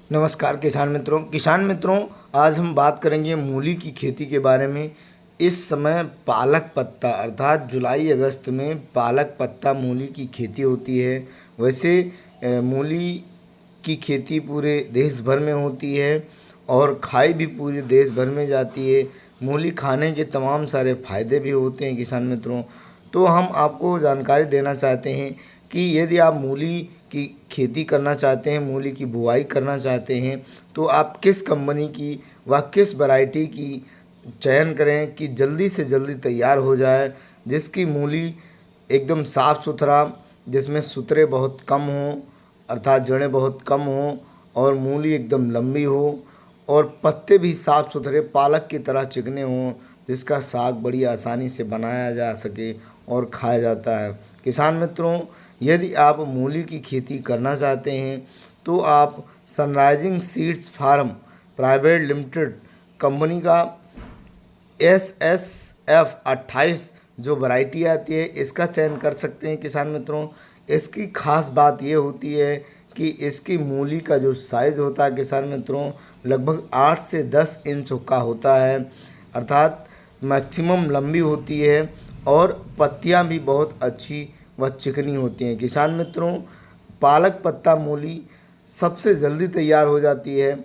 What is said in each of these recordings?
नमस्कार किसान मित्रों, आज हम बात करेंगे मूली की खेती के बारे में। इस समय पालक पत्ता अर्थात जुलाई अगस्त में पालक पत्ता मूली की खेती होती है। वैसे मूली की खेती पूरे देश भर में होती है और खाई भी पूरे देश भर में जाती है। मूली खाने के तमाम सारे फायदे भी होते हैं किसान मित्रों। तो हम आपको जानकारी देना चाहते हैं कि यदि आप मूली की खेती करना चाहते हैं, मूली की बुआई करना चाहते हैं, तो आप किस कंपनी की व किस वैरायटी की चयन करें कि जल्दी से जल्दी तैयार हो जाए, जिसकी मूली एकदम साफ़ सुथरा, जिसमें सुतरे बहुत कम हों अर्थात जड़ें बहुत कम हों और मूली एकदम लंबी हो और पत्ते भी साफ़ सुथरे पालक की तरह चिकने हों, जिसका साग बड़ी आसानी से बनाया जा सके और खाया जाता है। किसान मित्रों, यदि आप मूली की खेती करना चाहते हैं तो आप sunrising seeds farm private limited company का SSF 28 जो वैरायटी आती है इसका चयन कर सकते हैं किसान मित्रों। इसकी खास बात ये होती है कि इसकी मूली का जो साइज़ होता है किसान मित्रों, लगभग 8 से 10 इंच का होता है, अर्थात मैक्सिमम लंबी होती है और पत्तियां भी बहुत अच्छी व चिकनी होती हैं। किसान मित्रों, पालक पत्ता मूली सबसे जल्दी तैयार हो जाती है।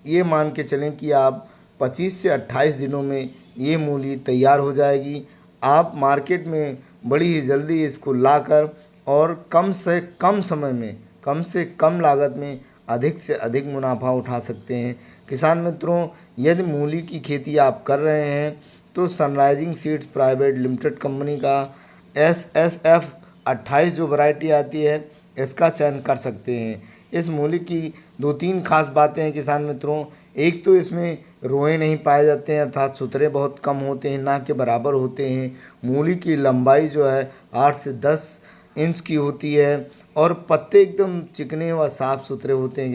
ये मान के चलें कि आप 25 से 28 दिनों में ये मूली तैयार हो जाएगी। आप मार्केट में बड़ी ही जल्दी इसको लाकर और कम से कम समय में, कम से कम लागत में अधिक से अधिक मुनाफा उठा सकते हैं। किसान मित्रों, यदि मूली की खेती आप कर रहे हैं तो sunrising seeds private limited company का SSF 28 जो वैरायटी आती है इसका चयन कर सकते हैं। इस मूली की दो तीन खास बातें हैं किसान मित्रों। एक तो इसमें रोए नहीं पाए जाते हैं अर्थात सुतरे बहुत कम होते हैं, ना के बराबर होते हैं। मूली की लंबाई जो है 8 से 10 इंच की होती है और पत्ते एकदम चिकने व साफ़ सुथरे होते हैं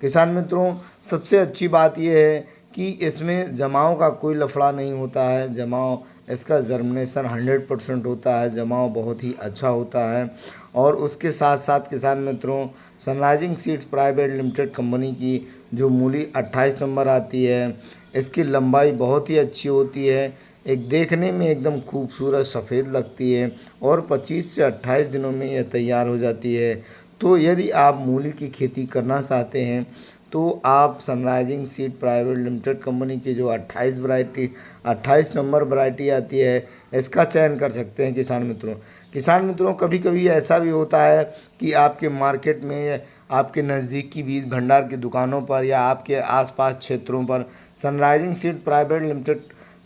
किसान मित्रों, सबसे अच्छी बात यह है कि इसमें जमाव का कोई लफड़ा नहीं होता है। जमाव इसका जर्मिनेशन 100% होता है, जमाव बहुत ही अच्छा होता है। और उसके साथ साथ किसान मित्रों, sunrising seeds private limited company की जो मूली 28 नंबर आती है, इसकी लंबाई बहुत ही अच्छी होती है, एक देखने में एकदम खूबसूरत सफ़ेद लगती है और 25 से 28 दिनों में यह तैयार हो जाती है। तो यदि आप मूली की खेती करना चाहते हैं तो आप sunrising seed private limited company की जो 28 नंबर वैरायटी आती है इसका चयन कर सकते हैं किसान मित्रों, कभी कभी ऐसा भी होता है कि आपके मार्केट में, आपके नज़दीक की बीज भंडार की दुकानों पर या आपके आसपास क्षेत्रों पर sunrising seed private limited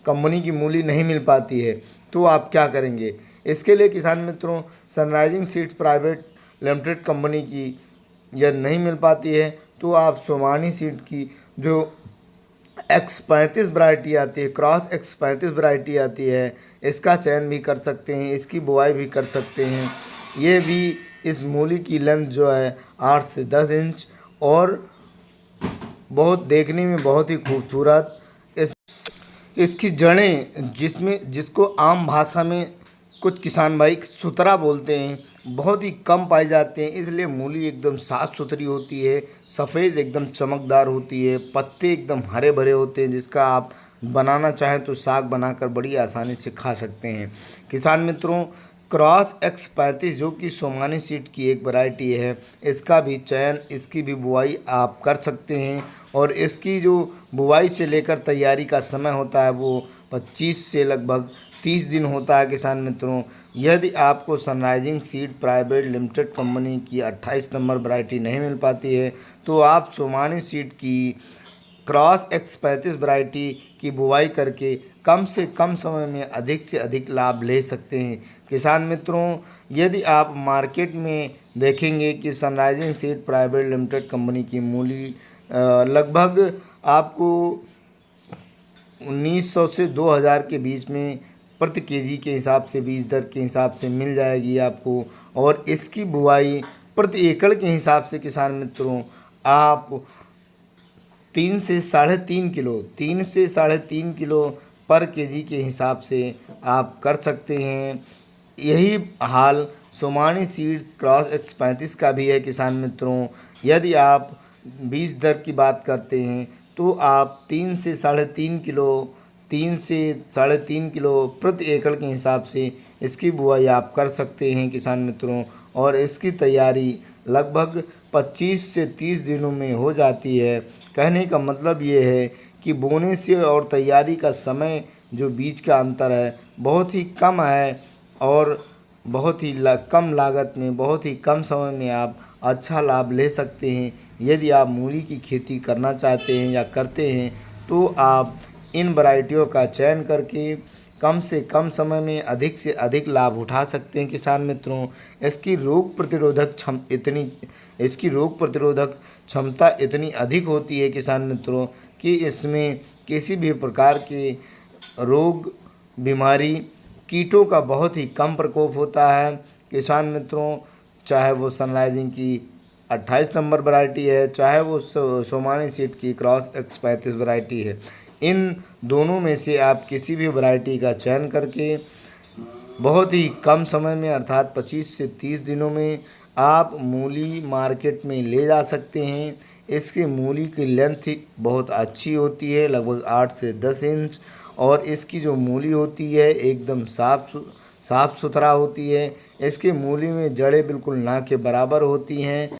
company की मूली नहीं मिल पाती है, तो आप क्या करेंगे? इसके लिए किसान मित्रों, sunrising seeds private limited company की यदि नहीं मिल पाती है तो आप सोमानी सीड की जो X35 वैरायटी आती है, क्रॉस X35 वैरायटी आती है, इसका चयन भी कर सकते हैं, इसकी बुआई भी कर सकते हैं। ये भी इस मूली की लेंथ जो है 8 से 10 इंच और बहुत देखने में बहुत ही खूबसूरत। इसकी जड़ें जिसको आम भाषा में कुछ किसान भाई सुतरा बोलते हैं, बहुत ही कम पाए जाते हैं, इसलिए मूली एकदम साफ़ सुथरी होती है, सफ़ेद एकदम चमकदार होती है, पत्ते एकदम हरे भरे होते हैं, जिसका आप बनाना चाहें तो साग बनाकर बड़ी आसानी से खा सकते हैं। किसान मित्रों, क्रॉस X35 जो कि सोमानी सीड की एक वैरायटी है, इसका भी चयन, इसकी भी बुआई आप कर सकते हैं और इसकी जो बुआई से लेकर तैयारी का समय होता है वो 25 से लगभग 30 दिन होता है किसान मित्रों। यदि आपको sunrising seed private limited company की 28 नंबर वैरायटी नहीं मिल पाती है तो आप सोमानी सीड की क्रॉस X35 वैरायटी की बुआई करके कम से कम समय में अधिक से अधिक लाभ ले सकते हैं। किसान मित्रों, यदि आप मार्केट में देखेंगे कि sunrising seed private limited company की मूली लगभग आपको 1900 से 2000 के बीच में प्रति केजी के हिसाब से, बीज दर के हिसाब से मिल जाएगी आपको। और इसकी बुआई प्रति एकड़ के हिसाब से किसान मित्रों आप 3 से साढ़े तीन किलो पर केजी के हिसाब से आप कर सकते हैं। यही हाल सोमानी सीड्स क्रॉस X35 का भी है किसान मित्रों। यदि आप बीज दर की बात करते हैं तो आप 3 से साढ़े तीन किलो प्रति एकड़ के हिसाब से इसकी बुआई आप कर सकते हैं किसान मित्रों। और इसकी तैयारी लगभग 25 से 30 दिनों में हो जाती है। कहने का मतलब ये है कि बोने से और तैयारी का समय जो बीच का अंतर है बहुत ही कम है और बहुत ही कम लागत में बहुत ही कम समय में आप अच्छा लाभ ले सकते हैं। यदि आप मूली की खेती करना चाहते हैं या करते हैं तो आप इन वैरायटियों का चयन करके कम से कम समय में अधिक से अधिक लाभ उठा सकते हैं किसान मित्रों। इसकी रोग प्रतिरोधक क्षमता इतनी अधिक होती है किसान मित्रों कि इसमें किसी भी प्रकार के रोग बीमारी कीटों का बहुत ही कम प्रकोप होता है किसान मित्रों। चाहे वो सनराइजिंग की 28 नंबर वैरायटी है, चाहे वो सोमानी सीड की क्रॉस X35 वैरायटी है, इन दोनों में से आप किसी भी वैरायटी का चयन करके बहुत ही कम समय में अर्थात 25 से 30 दिनों में आप मूली मार्केट में ले जा सकते हैं। इसकी मूली की लेंथ बहुत अच्छी होती है, लगभग 8 से 10 इंच, और इसकी जो मूली होती है एकदम साफ सुथरा होती है। इसकी मूली में जड़ें बिल्कुल ना के बराबर होती हैं।